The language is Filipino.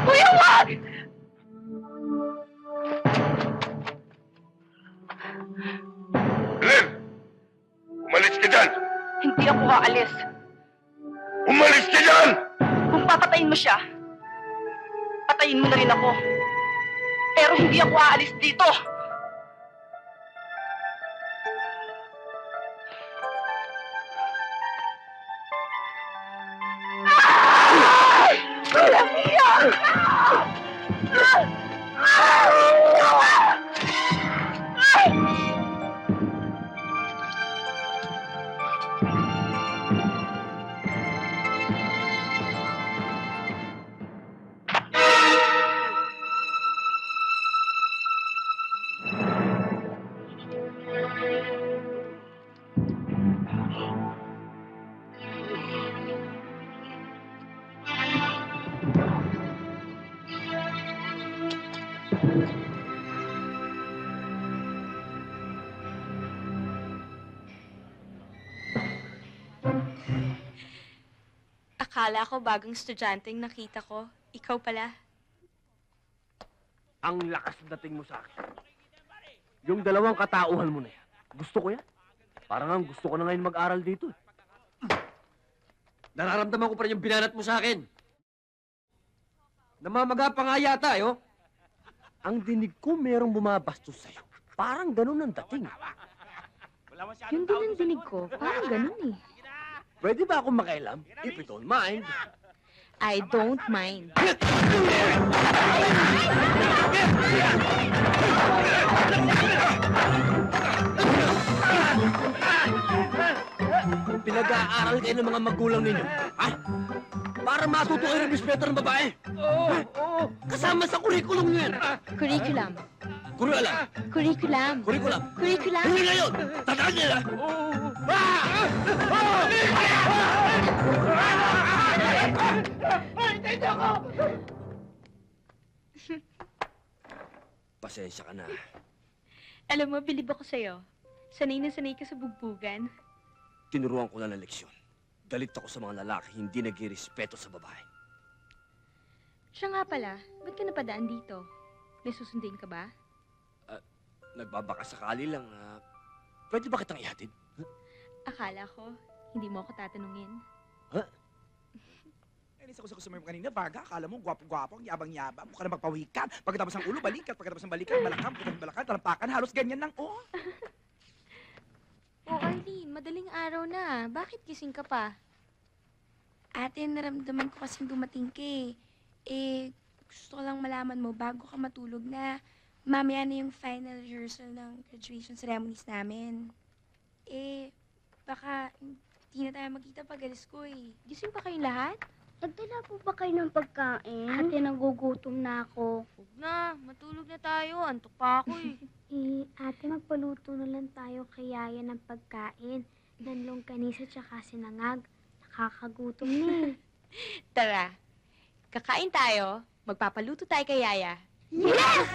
Kuya, wag! Helen! Umalis ka dyan! Hindi ako aalis. Umalis ka dyan! Kung papatayin mo siya, patayin mo na rin ako. Pero hindi ako aalis dito. Kuya Mia! Akala ko bagong estudyanteng nakita ko. Ikaw pala. Ang lakas dating mo sa akin. Yung dalawang katauhan mo na yan. Gusto ko yan. Parang ang gusto ko na ngayon mag-aral dito. Nararamdaman ko pa rin yung binanat mo sa akin. Namamaga pa nga yata, eh, oh. Ang dinig ko merong bumabastos sa'yo. Parang ganun ang dating. Yun din ang dinig ko. Parang ganun eh. Pwede ba akong makialam? If you don't mind. I don't mind. Pinag-aaral kayo ng mga magulang ninyo. Ha? Para matuto kayo ng respeto ng babae. Oo. Kasama sa kurikulum yan. Curriculum. Kurikulum. Curriculum. Kurikulum. Curriculum. Hindi na yun! Tandaan nila! Pasensya ka na. Alam mo, bilib ako sa'yo. Sanay na sanay ka sa bugbugan. Tinuruan ko na ng leksyon. Galit ako sa mga lalaki hindi nag-irespeto sa babae. Siya nga pala, ba't ka napadaan dito? May susundin ka ba? Nagbabaka sakali lang, pwede ba kitang ihatid? Akala ko, hindi mo ako tatanungin. Inis ako sa customer mo kanina, Varga. Akala mo, gwapo-gwapo, ang yabang-yabang. Mukha na magpawikan. Pagkatapos ng ulo, balikat. Pagkatapos ng balikan, balakang. Pagkatapos ng balakang, talampakan. Halos ganyan lang, oh. Oh, Arlene, madaling araw na. Bakit gising ka pa? Ate, naramdaman ko kasing dumating ka eh. Gusto ko lang malaman mo bago ka matulog na mamaya na yung final rehearsal ng graduation ceremonies namin. Baka hindi na tayo magkita pag alis ko eh. Gising pa kayong lahat? Nagdala po ba kayo ng pagkain? Ate, nagugutom na ako. Huwag na, matulog na tayo. Antok pa ako eh. Ate, magpaluto na lang tayo kay Yaya ng pagkain. Danlong kanisa tsaka sinangag. Nakakagutom na eh. Tara, kakain tayo, magpapaluto tayo kay Yaya. Yes!